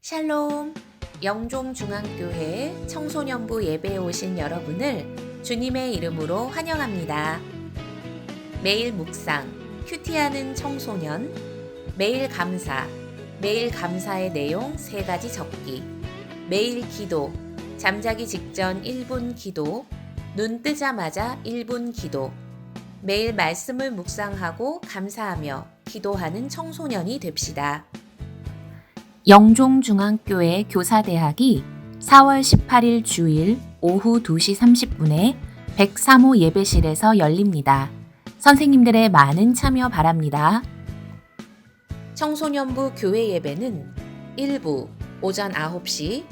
샬롬, 영종중앙교회 청소년부 예배에 오신 여러분을 주님의 이름으로 환영합니다. 매일 묵상, 큐티하는 청소년, 매일 감사, 매일 감사의 내용 3가지 적기, 매일 기도, 잠자기 직전 1분 기도, 눈 뜨자마자 1분 기도, 매일 말씀을 묵상하고 감사하며 기도하는 청소년이 됩시다. 영종중앙교회 교사대학이 4월 18일 주일 오후 2시 30분에 103호 예배실에서 열립니다. 선생님들의 많은 참여 바랍니다. 청소년부 교회 예배는 1부 오전 9시,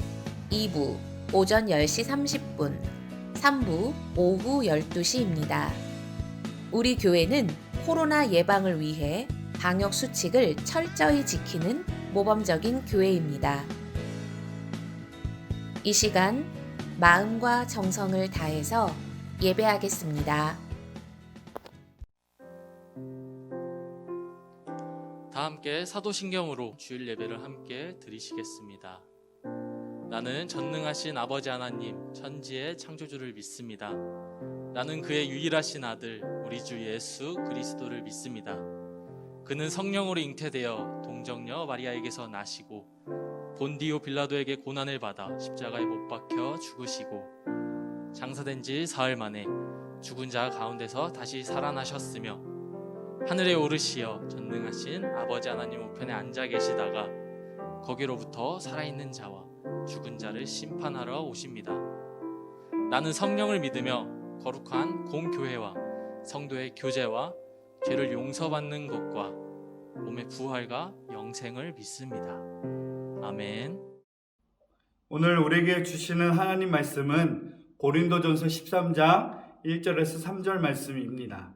2부 오전 10시 30분, 3부 오후 12시입니다. 우리 교회는 코로나 예방을 위해 방역 수칙을 철저히 지키는 모범적인 교회입니다. 이 시간 마음과 정성을 다해서 예배하겠습니다. 다 함께 사도신경으로 주일 예배를 함께 드리시겠습니다. 나는 전능하신 아버지 하나님 천지의 창조주를 믿습니다. 나는 그의 유일하신 아들 우리 주 예수 그리스도를 믿습니다. 그는 성령으로 잉태되어 동정녀 마리아에게서 나시고 본디오 빌라도에게 고난을 받아 십자가에 못 박혀 죽으시고 장사된 지 사흘 만에 죽은 자 가운데서 다시 살아나셨으며 하늘에 오르시어 전능하신 아버지 하나님 우편에 앉아 계시다가 거기로부터 살아있는 자와 죽은 자를 심판하러 오십니다. 나는 성령을 믿으며 거룩한 공교회와 성도의 교제와 죄를 용서받는 것과 몸의 부활과 영생을 믿습니다. 아멘. 오늘 우리에게 주시는 하나님 말씀은 고린도전서 13장 1절에서 3절 말씀입니다.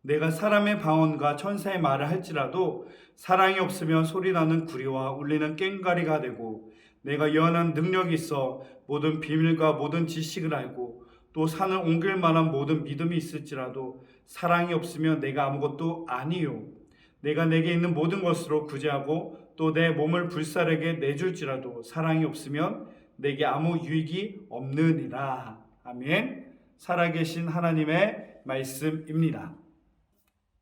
내가 사람의 방언과 천사의 말을 할지라도 사랑이 없으면 소리나는 구리와 울리는 꽹과리가 되고 내가 예언한 능력이 있어 모든 비밀과 모든 지식을 알고 또 산을 옮길 만한 모든 믿음이 있을지라도 사랑이 없으면 내가 아무것도 아니요 내가 내게 있는 모든 것으로 구제하고 또 내 몸을 불살에게 내줄지라도 사랑이 없으면 내게 아무 유익이 없느니라. 아멘. 살아계신 하나님의 말씀입니다.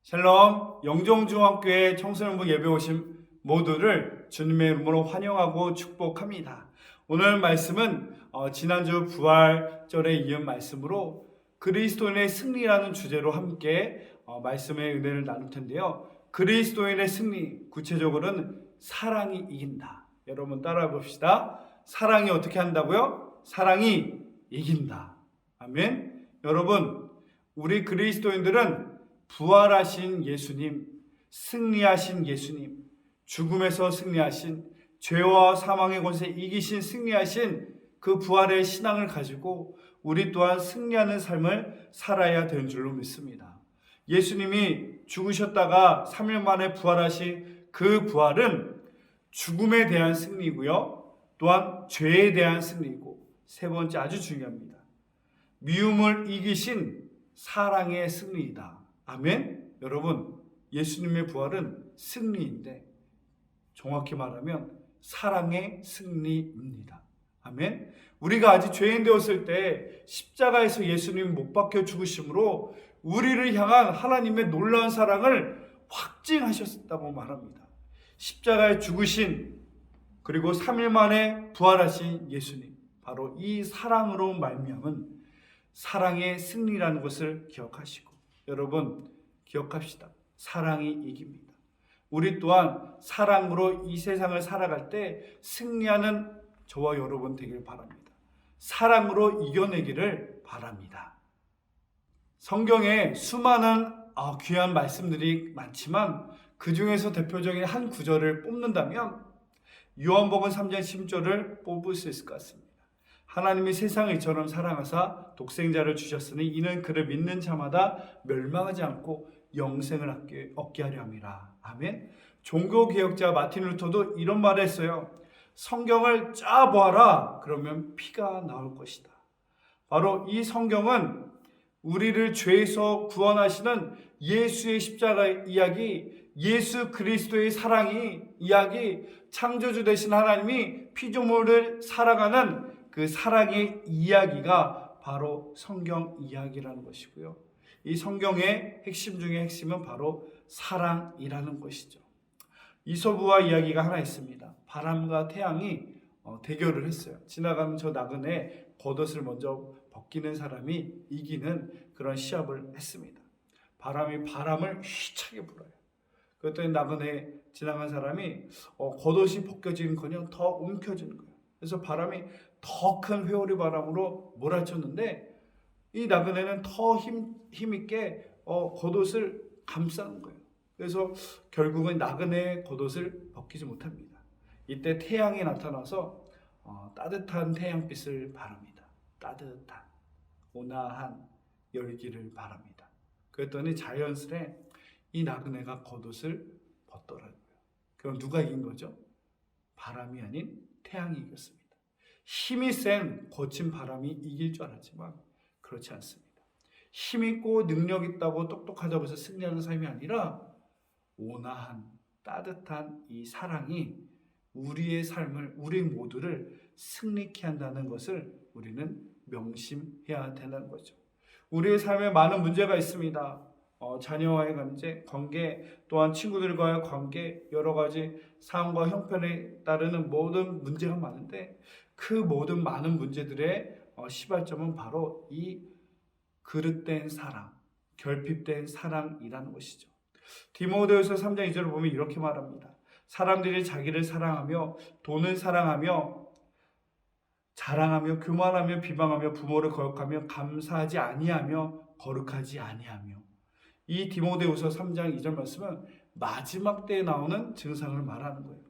샬롬, 영종중앙교회 청소년부 예배 오신 모두를 주님의 이름으로 환영하고 축복합니다. 오늘 말씀은 지난주 부활절에 이은 말씀으로 그리스도인의 승리라는 주제로 함께 말씀의 은혜를 나눌 텐데요. 그리스도인의 승리, 구체적으로는 사랑이 이긴다. 여러분 따라해 봅시다. 사랑이 어떻게 한다고요? 사랑이 이긴다. 아멘. 여러분, 우리 그리스도인들은 부활하신 예수님, 승리하신 예수님, 죽음에서 승리하신, 죄와 사망의 권세 이기신 승리하신 그 부활의 신앙을 가지고 우리 또한 승리하는 삶을 살아야 되는 줄로 믿습니다. 예수님이 죽으셨다가 3일 만에 부활하신 그 부활은 죽음에 대한 승리고요. 또한 죄에 대한 승리고 세 번째 아주 중요합니다. 미움을 이기신 사랑의 승리이다. 아멘. 여러분, 예수님의 부활은 승리인데 정확히 말하면 사랑의 승리입니다. 아멘. 우리가 아직 죄인 되었을 때 십자가에서 예수님 못 박혀 죽으심으로 우리를 향한 하나님의 놀라운 사랑을 확증하셨다고 말합니다. 십자가에 죽으신 그리고 3일 만에 부활하신 예수님, 바로 이 사랑으로 말미암은 사랑의 승리라는 것을 기억하시고, 여러분 기억합시다. 사랑이 이깁니다. 우리 또한 사랑으로 이 세상을 살아갈 때 승리하는 저와 여러분 되길 바랍니다. 사랑으로 이겨내기를 바랍니다. 성경에 수많은 귀한 말씀들이 많지만 그 중에서 대표적인 한 구절을 뽑는다면 요한복음 3장 10절을 뽑을 수 있을 것 같습니다. 하나님이 세상을 이처럼 사랑하사 독생자를 주셨으니 이는 그를 믿는 자마다 멸망하지 않고 영생을 얻게 하려 함이라. 아멘. 종교개혁자 마틴 루터도 이런 말을 했어요. 성경을 쫙 보아라. 그러면 피가 나올 것이다. 바로 이 성경은 우리를 죄에서 구원하시는 예수의 십자가 이야기, 예수 그리스도의 사랑이 이야기, 창조주 되신 하나님이 피조물을 살아가는 그 사랑의 이야기가 바로 성경 이야기라는 것이고요. 이 성경의 핵심 중에 핵심은 바로 사랑이라는 것이죠. 이솝우와 이야기가 하나 있습니다. 바람과 태양이 대결을 했어요. 지나가는 저 나그네에 겉옷을 먼저 벗기는 사람이 이기는 그런 시합을 했습니다. 바람이 바람을 휘차게 불어요. 그랬더니 나그네 지나간 사람이 겉옷이 벗겨지는커녕 더 움켜쥐는 거예요. 그래서 바람이 더 큰 회오리 바람으로 몰아쳤는데 이 나그네는 더 힘있게 겉옷을 감싸는 거예요. 그래서 결국은 나그네의 겉옷을 벗기지 못합니다. 이때 태양이 나타나서 따뜻한 태양빛을 바랍니다. 따뜻한 온화한 열기를 바랍니다. 그랬더니 자연스레 이 나그네가 겉옷을 벗더라고요. 그럼 누가 이긴 거죠? 바람이 아닌 태양이 이겼습니다. 힘이 센 거친 바람이 이길 줄 알았지만 그렇지 않습니다. 힘있고 능력 있다고 똑똑하다고 해서 승리하는 삶이 아니라 온화한 따뜻한 이 사랑이 우리의 삶을, 우리 모두를 승리케 한다는 것을 우리는 명심해야 되는 거죠. 우리의 삶에 많은 문제가 있습니다. 자녀와의 관계, 또한 친구들과의 관계, 여러 가지 상황과 형편에 따르는 모든 문제가 많은데 그 모든 많은 문제들의 시발점은 바로 이 그릇된 사랑, 결핍된 사랑이라는 것이죠. 디모데후서 3장 2절을 보면 이렇게 말합니다. 사람들이 자기를 사랑하며 돈을 사랑하며 자랑하며 교만하며 비방하며 부모를 거역하며 감사하지 아니하며 거룩하지 아니하며. 이 디모데후서 3장 2절 말씀은 마지막 때에 나오는 증상을 말하는 거예요.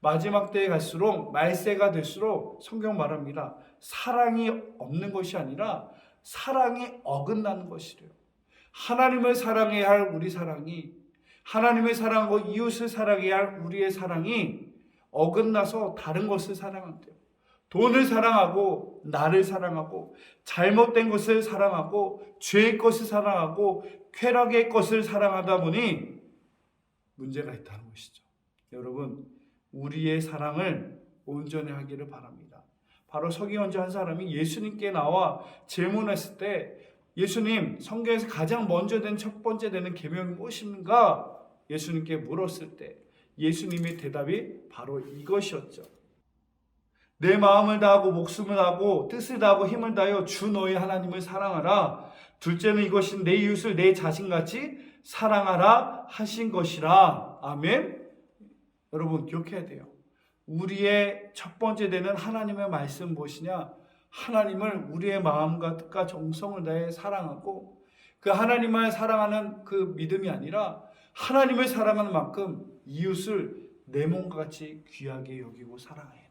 마지막 때에 갈수록 말세가 될수록 성경 말합니다. 사랑이 없는 것이 아니라 사랑이 어긋나는 것이래요. 하나님을 사랑해야 할 우리 사랑이, 하나님을 사랑하고 이웃을 사랑해야 할 우리의 사랑이 어긋나서 다른 것을 사랑한대요. 돈을 사랑하고 나를 사랑하고 잘못된 것을 사랑하고 죄의 것을 사랑하고 쾌락의 것을 사랑하다 보니 문제가 있다는 것이죠. 여러분, 우리의 사랑을 온전히 하기를 바랍니다. 바로 서기관자 한 사람이 예수님께 나와 질문했을 때 예수님, 성경에서 가장 먼저 된 첫 번째 되는 계명이 무엇인가? 예수님께 물었을 때 예수님의 대답이 바로 이것이었죠. 내 마음을 다하고 목숨을 다하고 뜻을 다하고 힘을 다하여 주 너희 하나님을 사랑하라. 둘째는 이것이 내 이웃을 내 자신같이 사랑하라 하신 것이라. 아멘. 여러분 기억해야 돼요. 우리의 첫 번째 되는 하나님의 말씀 무엇이냐? 하나님을 우리의 마음과 뜻과 정성을 다해 사랑하고 그 하나님을 사랑하는 그 믿음이 아니라 하나님을 사랑하는 만큼 이웃을 내 몸과 같이 귀하게 여기고 사랑해라.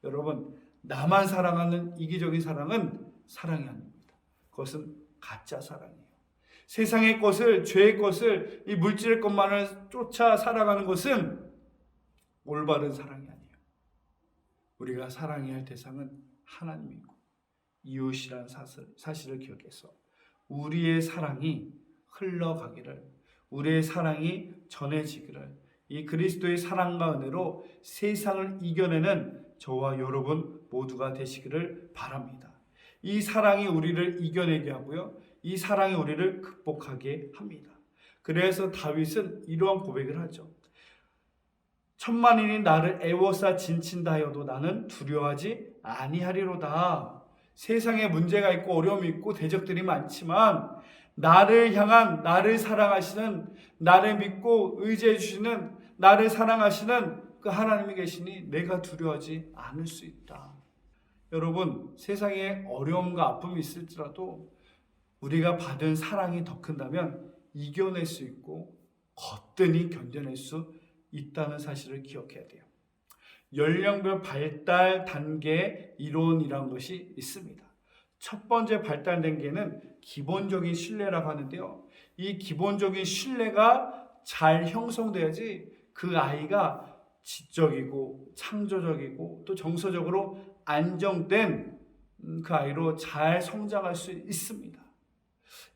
여러분, 나만 사랑하는 이기적인 사랑은 사랑이 아닙니다. 그것은 가짜 사랑이에요. 세상의 것을, 죄의 것을, 이 물질의 것만을 쫓아 살아가는 것은 올바른 사랑이 아니에요. 우리가 사랑해야 할 대상은 하나님이고 이웃이라는 사실을 기억해서 우리의 사랑이 흘러가기를, 우리의 사랑이 전해지기를, 이 그리스도의 사랑과 은혜로 세상을 이겨내는 저와 여러분 모두가 되시기를 바랍니다. 이 사랑이 우리를 이겨내게 하고요, 이 사랑이 우리를 극복하게 합니다. 그래서 다윗은 이러한 고백을 하죠. 천만인이 나를 애워싸 진친다 하여도 나는 두려워하지 아니하리로다. 세상에 문제가 있고 어려움이 있고 대적들이 많지만 나를 향한, 나를 사랑하시는, 나를 믿고 의지해 주시는, 나를 사랑하시는 그 하나님이 계시니 내가 두려워하지 않을 수 있다. 여러분, 세상에 어려움과 아픔이 있을지라도 우리가 받은 사랑이 더 큰다면 이겨낼 수 있고 거뜬히 견뎌낼 수 있다는 사실을 기억해야 돼요. 연령별 발달 단계 이론이라는 것이 있습니다. 첫 번째 발달 단계는 기본적인 신뢰라고 하는데요. 이 기본적인 신뢰가 잘 형성돼야지 그 아이가 지적이고 창조적이고 또 정서적으로 안정된 그 아이로 잘 성장할 수 있습니다.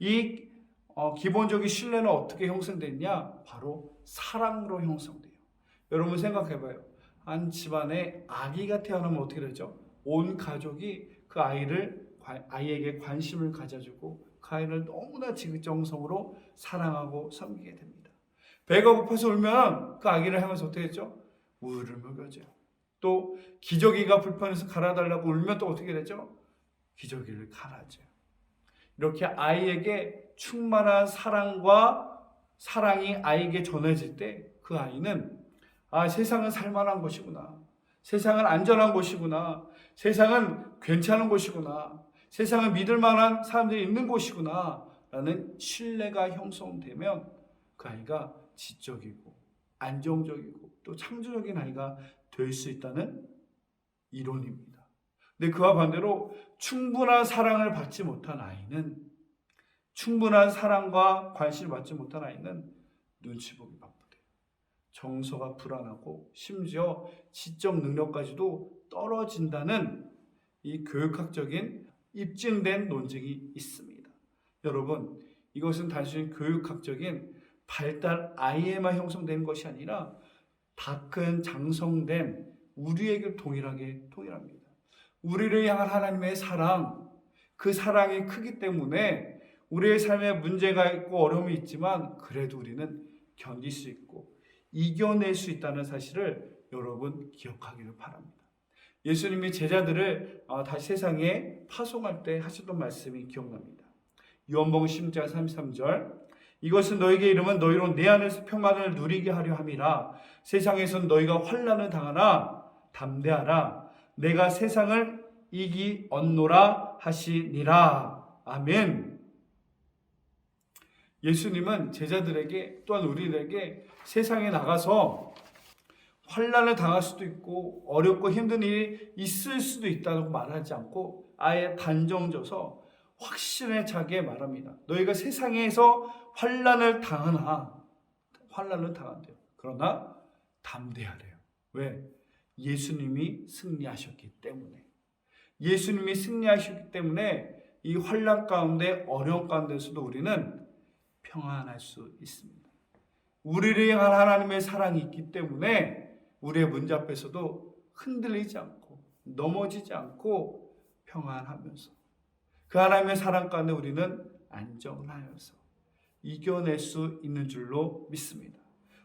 이 기본적인 신뢰는 어떻게 형성됐냐? 바로 사랑으로 형성돼요. 여러분 생각해봐요. 한 집안에 아기가 태어나면 어떻게 되죠? 온 가족이 그 아이에게 관심을 가져주고 그 아이를 너무나 지극정성으로 사랑하고 섬기게 됩니다. 배가 고파서 울면 그 아기를 향해서 어떻게 했죠? 우유를 먹여줘요. 또 기저귀가 불편해서 갈아달라고 울면 또 어떻게 되죠? 기저귀를 갈아줘요. 이렇게 아이에게 충만한 사랑이 아이에게 전해질 때 그 아이는 세상은 살만한 곳이구나. 세상은 안전한 곳이구나. 세상은 괜찮은 곳이구나. 세상은 믿을 만한 사람들이 있는 곳이구나. 라는 신뢰가 형성되면 그 아이가 지적이고 안정적이고 또 창조적인 아이가 될 수 있다는 이론입니다. 근데 그와 반대로 충분한 사랑을 받지 못한 아이는, 충분한 사랑과 관심을 받지 못한 아이는 눈치 보기 바쁘대요. 정서가 불안하고 심지어 지적 능력까지도 떨어진다는 이 교육학적인 입증된 논증이 있습니다. 여러분, 이것은 단순히 교육학적인 발달 아이에만 형성되는 것이 아니라 다 큰 장성된 우리에게 동일합니다. 우리를 향한 하나님의 사랑, 그 사랑이 크기 때문에 우리의 삶에 문제가 있고 어려움이 있지만 그래도 우리는 견딜 수 있고 이겨낼 수 있다는 사실을 여러분 기억하기를 바랍니다. 예수님이 제자들을 다시 세상에 파송할 때 하셨던 말씀이 기억납니다. 요한복음 10장 33절, 이것은 너에게 이름은 너희로 내 안에서 평안을 누리게 하려 함이라. 세상에선 너희가 환난을 당하나 담대하라. 내가 세상을 이기었노라 하시니라. 아멘. 예수님은 제자들에게 또한 우리들에게 세상에 나가서 환난을 당할 수도 있고 어렵고 힘든 일이 있을 수도 있다고 말하지 않고 아예 단정져서 확신에 차게 말합니다. 너희가 세상에서 환난을 당한대요. 그러나 담대하래요. 왜? 예수님이 승리하셨기 때문에. 예수님이 승리하셨기 때문에 이 환난 가운데 어려움 가운데서도 우리는 평안할 수 있습니다. 우리를 향한 하나님의 사랑이 있기 때문에 우리의 문제 앞에서도 흔들리지 않고 넘어지지 않고 평안하면서 그 하나님의 사랑 가운데 우리는 안정하여서 이겨낼 수 있는 줄로 믿습니다.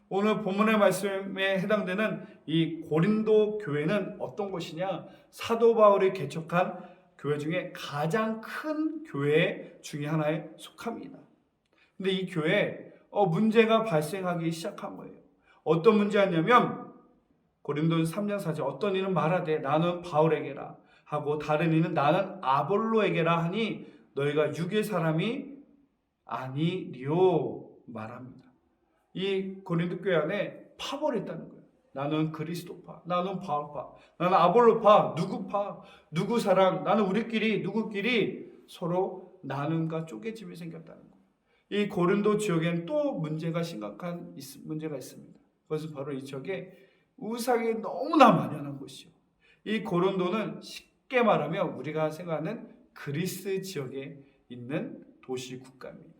오늘 본문의 말씀에 해당되는 이 고린도 교회는 어떤 곳이냐? 사도 바울이 개척한 교회 중에 가장 큰 교회 중에 하나에 속합니다. 근데 이 교회에 문제가 발생하기 시작한 거예요. 어떤 문제였냐면 고린도전서 3장 4절, 어떤 이는 말하되 나는 바울에게라 하고 다른 이는 나는 아볼로에게라 하니 너희가 육의 사람이 아니리요 말합니다. 이 고린도 교회 안에 파벌이 있다는 거예요. 나는 그리스도파, 나는 바울파, 나는 아볼로파, 누구파, 누구 사람, 나는 우리끼리 누구끼리 서로 나눔과 쪼개짐이 생겼다는 거예요. 이 고린도 지역에는 또 심각한 문제가 있습니다. 그것은 바로 이 지역에 우상이 너무나 만연한 곳이요. 이 고린도는 쉽게 말하면 우리가 생각하는 그리스 지역에 있는 도시 국가입니다.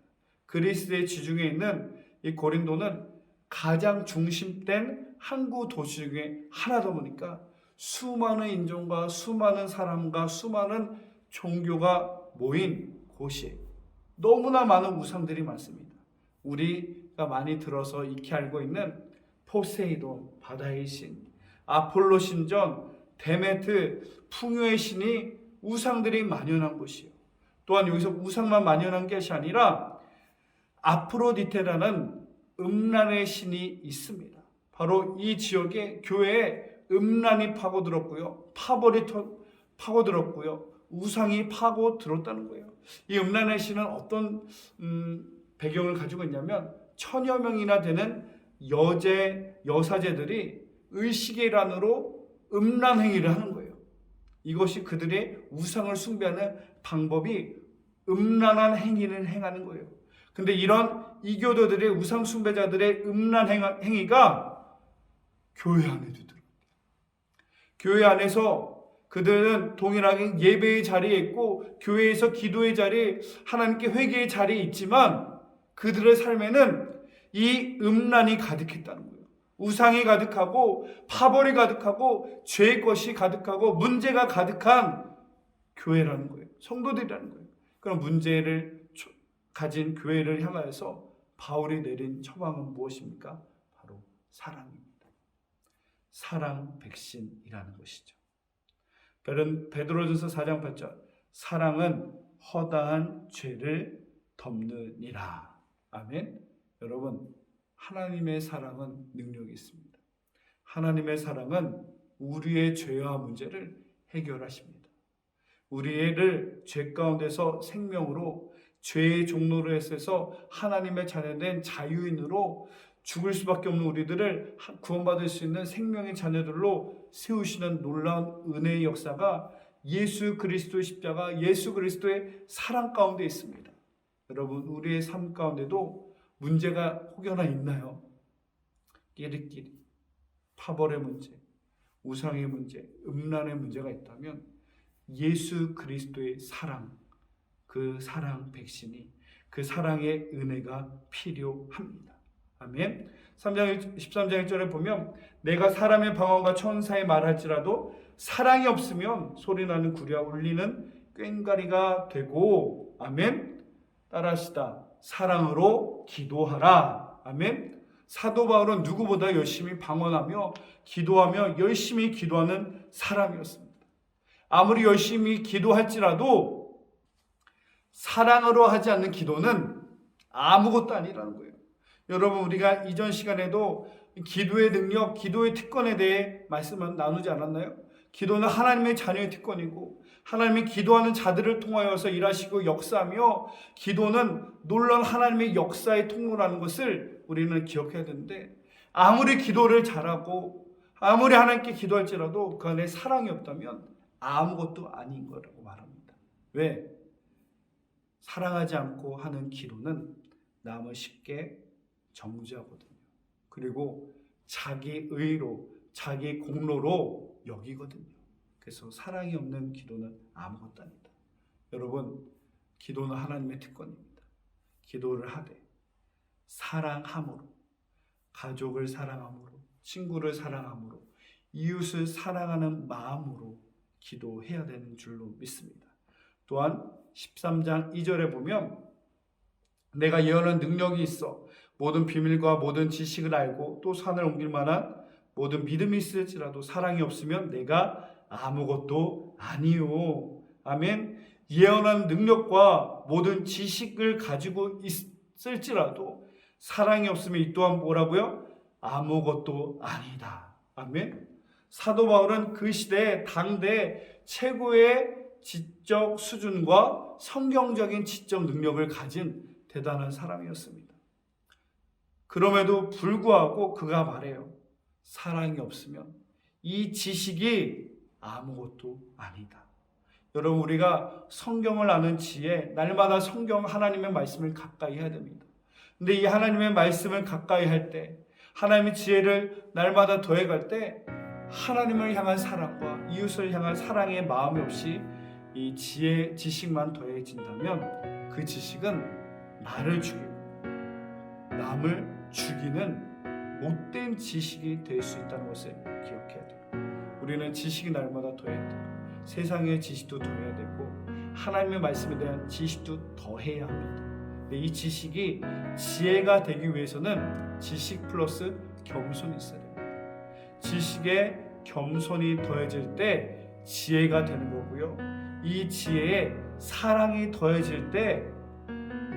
그리스의 지중해 있는 이 고린도는 가장 중심된 항구 도시 중에 하나다 보니까 수많은 인종과 수많은 사람과 수많은 종교가 모인 곳이에요. 너무나 많은 우상들이 많습니다. 우리가 많이 들어서 익히 알고 있는 포세이돈, 바다의 신, 아폴로 신전, 데메트, 풍요의 신이 우상들이 만연한 곳이에요. 또한 여기서 우상만 만연한 것이 아니라 아프로디테라는 음란의 신이 있습니다. 바로 이 지역의 교회에 음란이 파고들었고요, 파벌이 파고들었고요, 우상이 파고들었다는 거예요. 이 음란의 신은 어떤 배경을 가지고 있냐면 천여 명이나 되는 여사제들이 의식의란으로 음란 행위를 하는 거예요. 이것이 그들의 우상을 숭배하는 방법이 음란한 행위를 행하는 거예요. 근데 이런 이교도들의 우상 숭배자들의 음란 행위가 교회 안에도 들어요. 교회 안에서 그들은 동일하게 예배의 자리에 있고 교회에서 기도의 자리, 하나님께 회개의 자리에 있지만 그들의 삶에는 이 음란이 가득했다는 거예요. 우상이 가득하고 파벌이 가득하고 죄의 것이 가득하고 문제가 가득한 교회라는 거예요. 성도들이라는 거예요. 그런 문제를 가진 교회를 향하여서 바울이 내린 처방은 무엇입니까? 바로 사랑입니다. 사랑 백신이라는 것이죠. 베드로전서 4장 8절, 사랑은 허다한 죄를 덮느니라. 아멘. 여러분, 하나님의 사랑은 능력이 있습니다. 하나님의 사랑은 우리의 죄와 문제를 해결하십니다. 우리를 죄 가운데서 생명으로, 죄의 종로로 해서 하나님의 자녀된 자유인으로 죽을 수밖에 없는 우리들을 구원받을 수 있는 생명의 자녀들로 세우시는 놀라운 은혜의 역사가 예수 그리스도의 십자가, 예수 그리스도의 사랑 가운데 있습니다. 여러분, 우리의 삶 가운데도 문제가 혹여나 있나요? 끼리끼리 파벌의 문제, 우상의 문제, 음란의 문제가 있다면 예수 그리스도의 사랑, 그 사랑 백신이, 그 사랑의 은혜가 필요합니다. 아멘. 13장 1절에 보면 내가 사람의 방언과 천사의 말할지라도 사랑이 없으면 소리나는 구리와 울리는 꽹과리가 되고, 아멘. 따라하시다. 사랑으로 기도하라. 아멘. 사도 바울은 누구보다 열심히 방언하며 기도하며 열심히 기도하는 사람이었습니다. 아무리 열심히 기도할지라도 사랑으로 하지 않는 기도는 아무것도 아니라는 거예요. 여러분, 우리가 이전 시간에도 기도의 능력, 기도의 특권에 대해 말씀을 나누지 않았나요? 기도는 하나님의 자녀의 특권이고 하나님이 기도하는 자들을 통하여서 일하시고 역사하며 기도는 놀라운 하나님의 역사의 통로라는 것을 우리는 기억해야 되는데, 아무리 기도를 잘하고 아무리 하나님께 기도할지라도 그 안에 사랑이 없다면 아무것도 아닌 거라고 말합니다. 왜? 사랑하지 않고 하는 기도는 남을 쉽게 정죄하거든요. 그리고 자기 의로, 자기 공로로 여기거든요. 그래서 사랑이 없는 기도는 아무것도 아니다. 여러분, 기도는 하나님의 특권입니다. 기도를 하되 사랑함으로, 가족을 사랑함으로, 친구를 사랑함으로, 이웃을 사랑하는 마음으로 기도해야 되는 줄로 믿습니다. 또한 13장 2절에 보면 내가 예언하는 능력이 있어 모든 비밀과 모든 지식을 알고 또 산을 옮길 만한 모든 믿음이 있을지라도 사랑이 없으면 내가 아무것도 아니요. 아멘. 예언하는 능력과 모든 지식을 가지고 있을지라도 사랑이 없으면 이 또한 뭐라고요? 아무것도 아니다. 아멘. 사도 바울은 그 시대 당대 최고의 지적 수준과 성경적인 지적 능력을 가진 대단한 사람이었습니다. 그럼에도 불구하고 그가 말해요. 사랑이 없으면 이 지식이 아무것도 아니다. 여러분, 우리가 성경을 아는 지혜, 날마다 성경 하나님의 말씀을 가까이 해야 됩니다. 근데 이 하나님의 말씀을 가까이 할 때, 하나님의 지혜를 날마다 더해갈 때 하나님을 향한 사랑과 이웃을 향한 사랑의 마음이 없이 이 지식만 더해진다면 그 지식은 나를 죽이고 남을 죽이는 못된 지식이 될 수 있다는 것을 기억해야 돼요. 우리는 지식이 날마다 더해야 돼요. 세상의 지식도 더해야 되고 하나님의 말씀에 대한 지식도 더해야 합니다. 근데 이 지식이 지혜가 되기 위해서는 지식 플러스 겸손이 있어야 됩니다. 지식에 겸손이 더해질 때 지혜가 되는 거고요. 이 지혜에 사랑이 더해질 때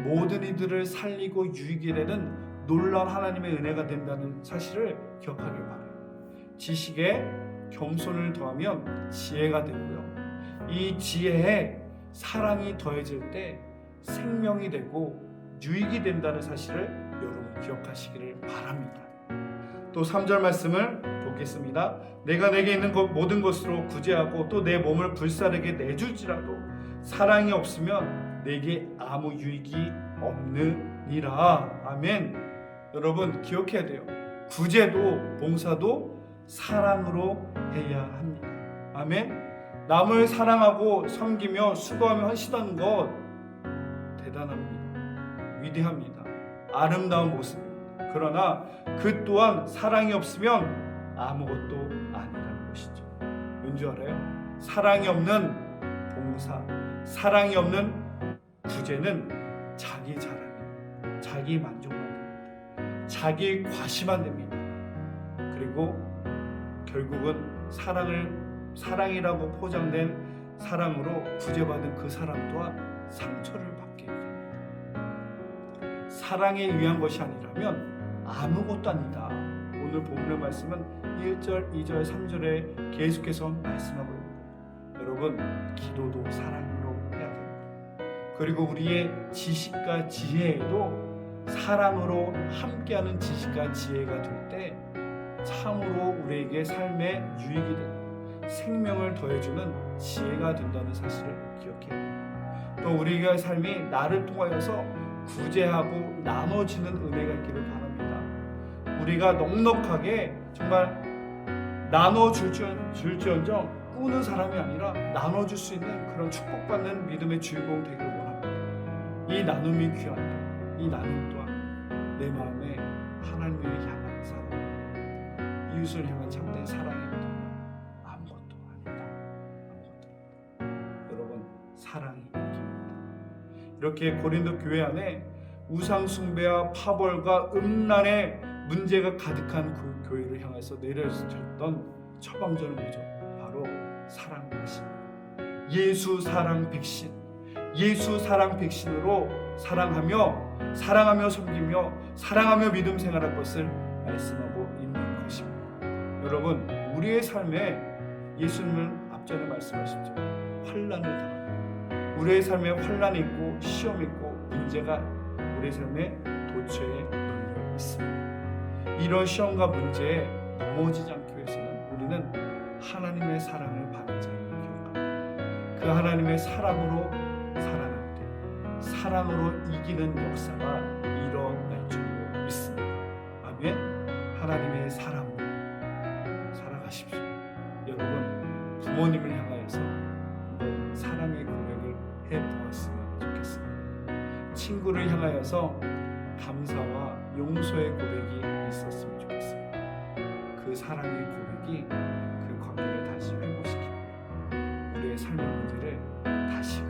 모든 이들을 살리고 유익이 되는 놀라운 하나님의 은혜가 된다는 사실을 기억하길 바라요. 지식에 겸손을 더하면 지혜가 되고요. 이 지혜에 사랑이 더해질 때 생명이 되고 유익이 된다는 사실을 여러분 기억하시기를 바랍니다. 또 3절 말씀을 보겠습니다. 내가 내게 있는 것 모든 것으로 구제하고 또 내 몸을 불사르게 내줄지라도 사랑이 없으면 내게 아무 유익이 없느니라. 아멘. 여러분 기억해야 돼요. 구제도 봉사도 사랑으로 해야 합니다. 아멘. 남을 사랑하고 섬기며 수고하며 헌신하는 것 대단합니다. 위대합니다. 아름다운 모습입니다. 그러나 그 또한 사랑이 없으면 아무것도 아니라는 것이죠. 왠지 알아요? 사랑이 없는 봉사, 사랑이 없는 구제는 자기 자랑이에요. 자기 만족만 됩니다. 자기 과시만 됩니다. 그리고 결국은 사랑이라고 포장된 사랑으로 구제받은 그 사람 또한 상처를 받게 됩니다. 사랑에 의한 것이 아니라면 아무것도 아니다. 오늘 본문의 말씀은 1절, 2절, 3절에 계속해서 말씀하고 있습니다. 여러분, 기도도 사랑으로 해야 됩니다. 그리고 우리의 지식과 지혜에도 사랑으로 함께하는 지식과 지혜가 될 때 참으로 우리에게 삶에 유익이 되는 생명을 더해주는 지혜가 된다는 사실을 기억해야 됩니다. 또 우리의 삶이 나를 통하여서 구제하고 나눠지는 은혜가 있기를 바랍니다. 우리가 넉넉하게 정말 나눠줄지언정 꾸는 사람이 아니라 나눠줄 수 있는 그런 축복받는 믿음의 주인공 되기를 원합니다. 이 나눔이 귀한데 이 나눔 또한 내 마음에 하나님을 향한 사랑, 이웃을 향한 참된 사랑이 아무것도 아니다. 여러분, 사랑이 이깁니다. 이렇게 고린도 교회 안에 우상 숭배와 파벌과 음란의 문제가 가득한 그 교회를 향해서 내려졌던 처방전은 뭐죠? 바로 사랑 백신. 예수 사랑 백신. 예수 사랑 백신으로 사랑하며 섬기며 사랑하며 믿음 생활할 것을 말씀하고 있는 것입니다. 여러분, 우리의 삶에 예수님은 앞전에 말씀하셨죠. 환난을 당합니다. 우리의 삶에 환난이 있고 시험이 있고 문제가 우리의 삶에 도처에 놓여 있습니다. 이런 시험과 문제에 넘어지지 않기 위해서는 우리는 하나님의 사랑을 받은 자임을 기억합니다. 그 하나님의 사랑으로 살아갈 때 사랑으로 이기는 역사가 일어날 줄로 믿습니다. 아멘. 하나님의 사랑으로 살아가십시오. 여러분, 부모님을 향하여서 한번 사랑의 고백을 해보았으면 좋겠습니다. 친구를 향하여서 감사와 용서의 고백이 있었으면 좋겠습니다. 그 사랑의 고백이 그 관계를 다시 회복시키고 우리의 삶의 문제를 다시금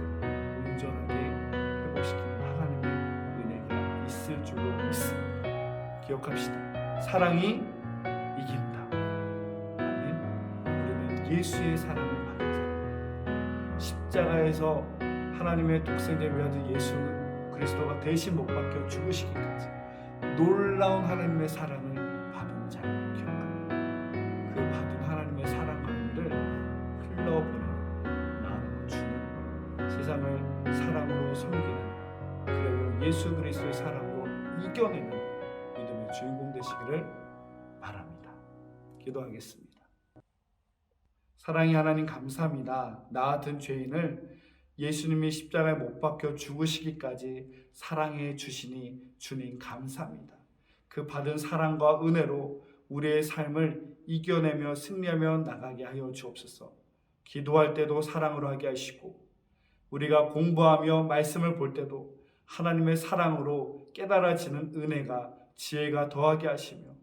온전하게 회복시키는 하나님의 은혜가 있을 줄로 믿습니다. 기억합시다. 사랑이 이긴다. 아멘. 우리는 예수의 사랑을 받은 사람, 십자가에서 하나님의 독생자 외아들 예수 그리스도가 대신 못 박혀 죽으시기까지 놀라운 하나님의 사랑을 받은 자를 기억합니다. 그 받은 하나님의 사랑과 은혜를 흘러보내는 나눠주는 세상을 사랑으로 섬기는 그리고 예수 그리스도의 사랑으로 이겨내는 믿음의 주인공 되시기를 바랍니다. 기도하겠습니다. 사랑의 하나님, 감사합니다. 나 같은 죄인을 예수님이 십자가에 못 박혀 죽으시기까지 사랑해 주시니 주님 감사합니다. 그 받은 사랑과 은혜로 우리의 삶을 이겨내며 승리하며 나가게 하여 주옵소서. 기도할 때도 사랑으로 하게 하시고 우리가 공부하며 말씀을 볼 때도 하나님의 사랑으로 깨달아지는 은혜가 지혜가 더하게 하시며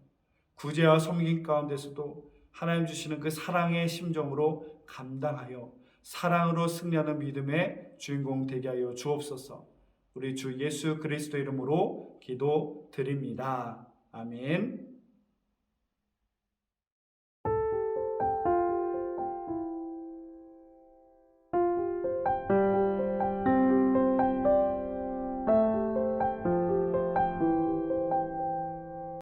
구제와 섬김 가운데서도 하나님 주시는 그 사랑의 심정으로 감당하여 사랑으로 승리하는 믿음의 주인공 되게 하여 주옵소서. 우리 주 예수 그리스도 이름으로 기도드립니다. 아멘.